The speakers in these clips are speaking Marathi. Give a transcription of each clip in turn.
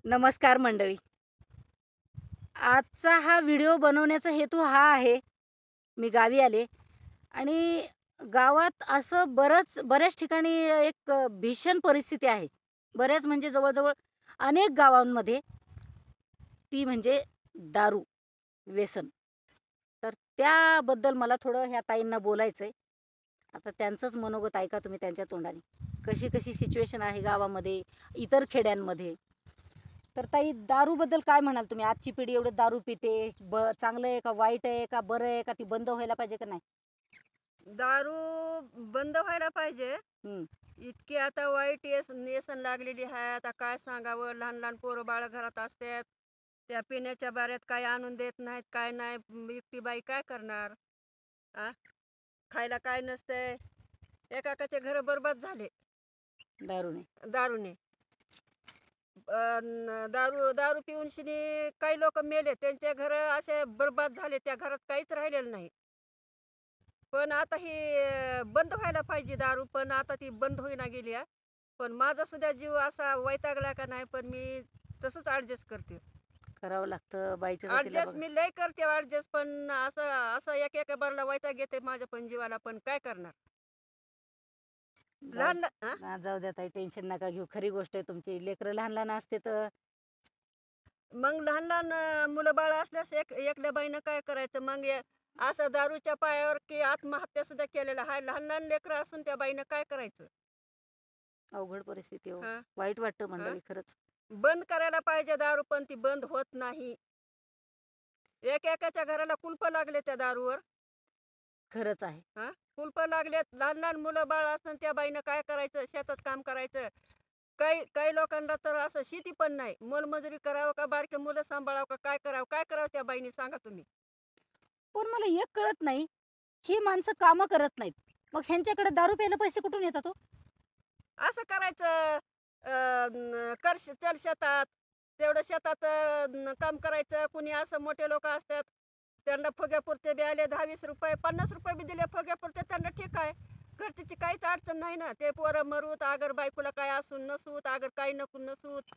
नमस्कार मंडळी. आजचा हा व्हिडिओ बनवण्याचा हेतू हा आहे, मी गावी आले आणि गावात असं बऱ्याच ठिकाणी एक भीषण परिस्थिती आहे. बऱ्याच म्हणजे जवळ-जवळ अनेक गावांमध्ये ती म्हणजे दारू, व्यसन. तर त्याबद्दल मला थोडं ह्या ताईंना बोलायचंय. आता त्यांचंच मनोगत ऐका तुम्ही त्यांच्या तोंडाने. कशी-कशी सिच्युएशन आहे गावामध्ये, इतर खेड्यांमध्ये. तर ताई दारूबद्दल काय म्हणाल तुम्ही? आजची पिढी एवढं दारू पिते. चांगलं आहे का वाईट आहे का बरं आहे का ती बंद व्हायला पाहिजे का नाही? दारू बंद व्हायला पाहिजे. हं. इतकी आता वाईट व्यसन लागलेली आहे. आता काय सांगावं, लहान-लहान पोरं-बाळं घरात असतात. त्या पिण्याच्या बाऱ्यात काही आणून देत नाहीत, काय नाही. एकटी बाई काय करणार? आ? खायला काय नसतंय. एकाचे घरं बरबाद झाले दारूने. दारूने. दारू दारू पिऊन शिनी काही लोक मेले. त्यांचे घरं असे बरबाद झाले. त्या घरात काहीच राहिलेलं नाही. पण आता ही बंद व्हायला पाहिजे दारू, पण आता ती बंद होईना गेली आहे. पण माझा सुद्धा जीव असा वैतागला का नाही, पण मी तसंच ॲडजस्ट करते. करावं लागतं बाईच्या जातीला ॲडजस्ट बघा. मी लय करते ॲडजस्ट, पण असं असं एका बारला वैताग येते माझ्या पण जीवाला, पण काय करणार? जाऊ लहान जाऊ द्या ताई टेन्शन नका घेऊ. खरी गोष्ट आहे तुमची. लेकरं लहान-लहान असते तर मग लहान-लहान मुलं-बाळं असल्यास एकल्या बाईनं काय करायचं? मग असं दारूच्या पायावर की आत्महत्या सुद्धा केलेल्या आहे. लहान-लहान लेकरं असून त्या बाईनं काय करायचं? अवघड परिस्थिती हो. हं, वाईट वाटतं हं. मंडळी खरंच. बंद करायला पाहिजे दारू, पण ती बंद होत नाही. एकेकाच्या घराला कुलपं लागले त्या दारूवर. खरंच आहे. हां, कुलपं लागलेत. लहान-लहान मुलं-बाळ असताना त्या बाईनं काय करायचं? शेतात काम करायचं. काही काही लोकांना तर असं शेती पण नाही. मोलमजुरी करावं का बारके मुलं सांभाळावं का काय करावं? काय करावं त्या बाईनी सांगा तुम्ही? पण मला एक कळत नाही, ही माणसं कामं करत नाहीत. मग ह्यांच्याकडे दारू प्यायला पैसे कुठून येतात हो? असं करायचं. चल शेतात. तेवढं शेतात काम करायचं. कुणी असं मोठे लोकं असतात. त्यांना फुग्यापुरते बी आले ₹10-20 ₹50 बी दिले फुग्यापुरते त्यांना ठीक आहे. घरच्याची काहीच अडचण नाही ना. ते पोरं मरूत, अगर बायकोला काय असून नसूत, अगर काही नको नसूत.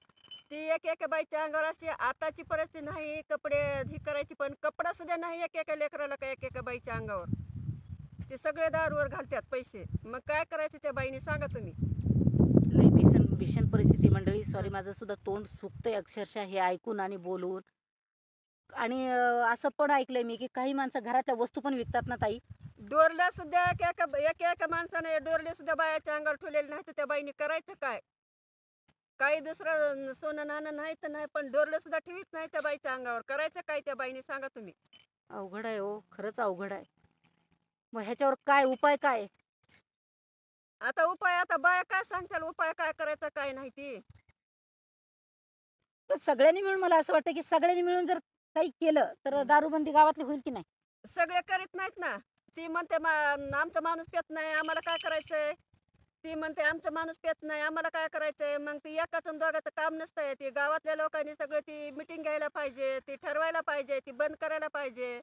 ती एका बाईच्या अंगावर अशी आताची परिस्थिती नाही कपडे ही करायची, पण कपडा सुद्धा नाही एका लेकराला का एका बाईच्या अंगावर. ते सगळे दारूवर घालतात पैसे. मग काय करायचं त्या बाईने सांगा तुम्ही? लई भीषण भीषण परिस्थिती मंडळी. सॉरी हं. माझं सुद्धा तोंड सुकतंय अक्षरशः हे ऐकून आणि बोलून. आणि असं पण ऐकलंय मी, की काही माणसं घरातल्या वस्तू पण विकतात ना ताई. डोरल्या सुद्धा एका माणसाने डोरले सुद्धा बायाच्या अंगावर ठेवलेले नाही, तर त्या बाईने करायचं काय? काही दुसरं सोनं नाणं नाही तर नाही, पण डोरलं सुद्धा ठेवीत नाही त्या बाईच्या अंगावर. करायचं काय त्या बाईने सांगा तुम्ही? अवघड आहे हो, खरंच अवघड आहे. मग ह्याच्यावर काय उपाय काय आहे? आता बाया काय सांगतील उपाय काय करायचा काय नाही ती? तर सगळ्यांनी मिळून मला असं वाटतं, की सगळ्यांनी मिळून जर काही केलं, तर हं. दारूबंदी गावातली होईल की नाही? सगळे करीत नाहीत ना. ती म्हणते आमचा माणूस पेत नाही, आम्हाला काय करायचंय? ती म्हणते आमचा माणूस पेत नाही, आम्हाला काय करायचंय? मग ती एकाचं आणि दोघाचं काम नसतंय. ती गावातल्या लोकांनी सगळं ती मीटिंग घ्यायला पाहिजे, ती ठरवायला पाहिजे, ती बंद करायला पाहिजे.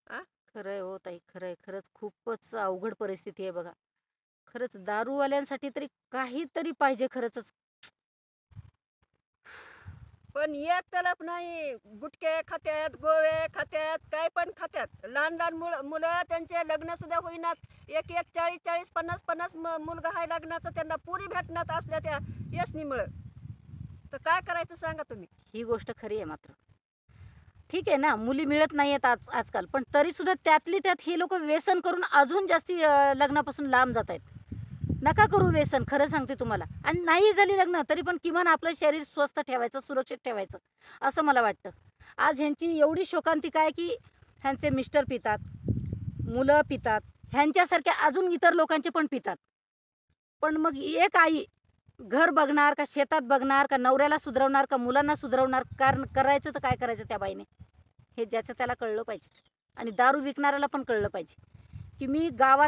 आ? खरं आहे हो ताई, खरं आहे. खरंच खूपच अवघड परिस्थिती आहे बघा. खरंच दारूवाल्यांसाठी तरी काहीतरी पाहिजे खरंचच. पण एक तलप नाही. गुटखे खात्यात, गोळे खात्यात, काय पण खात्यात. लहान-लहान मुलं त्यांचे लग्नसुद्धा होईनात. एक 40-40, 50-50 मुलगा आहे लग्नाचा. त्यांना पोरी भेटण्यात असल्या त्या व्यसनीमुळं. तर काय करायचं सांगा तुम्ही? ही गोष्ट खरी आहे मात्र. ठीक आहे ना, मुली मिळत नाहीयेत आजकाल. पण तरीसुद्धा त्यातली त्यात ही लोकं व्यसन करून अजून जास्ती लग्नापासून लांब जातायत. नका करू व्यसन, खरं सांगते तुम्हाला. आणि नाही झाली लग्न, तरी पण किमान आपलं शरीर स्वस्थ ठेवायचं, सुरक्षित ठेवायचं, असं मला वाटतं. आज ह्यांची एवढी शोकांतिका आहे, की ह्यांचे मिस्टर पितात, मुलं पितात, ह्यांच्यासारख्या अजून इतर लोकांचे पण पितात. पण मग एक आई घर बघणार का शेतात बघणार का नवऱ्याला सुधरवणार का मुलांना सुधरवणार कारण करायचं तर काय करायचं त्या बाईने हे ज्याचं त्याला कळलं पाहिजे आणि दारू विकणाऱ्याला पण कळलं पाहिजे की मी गावाचा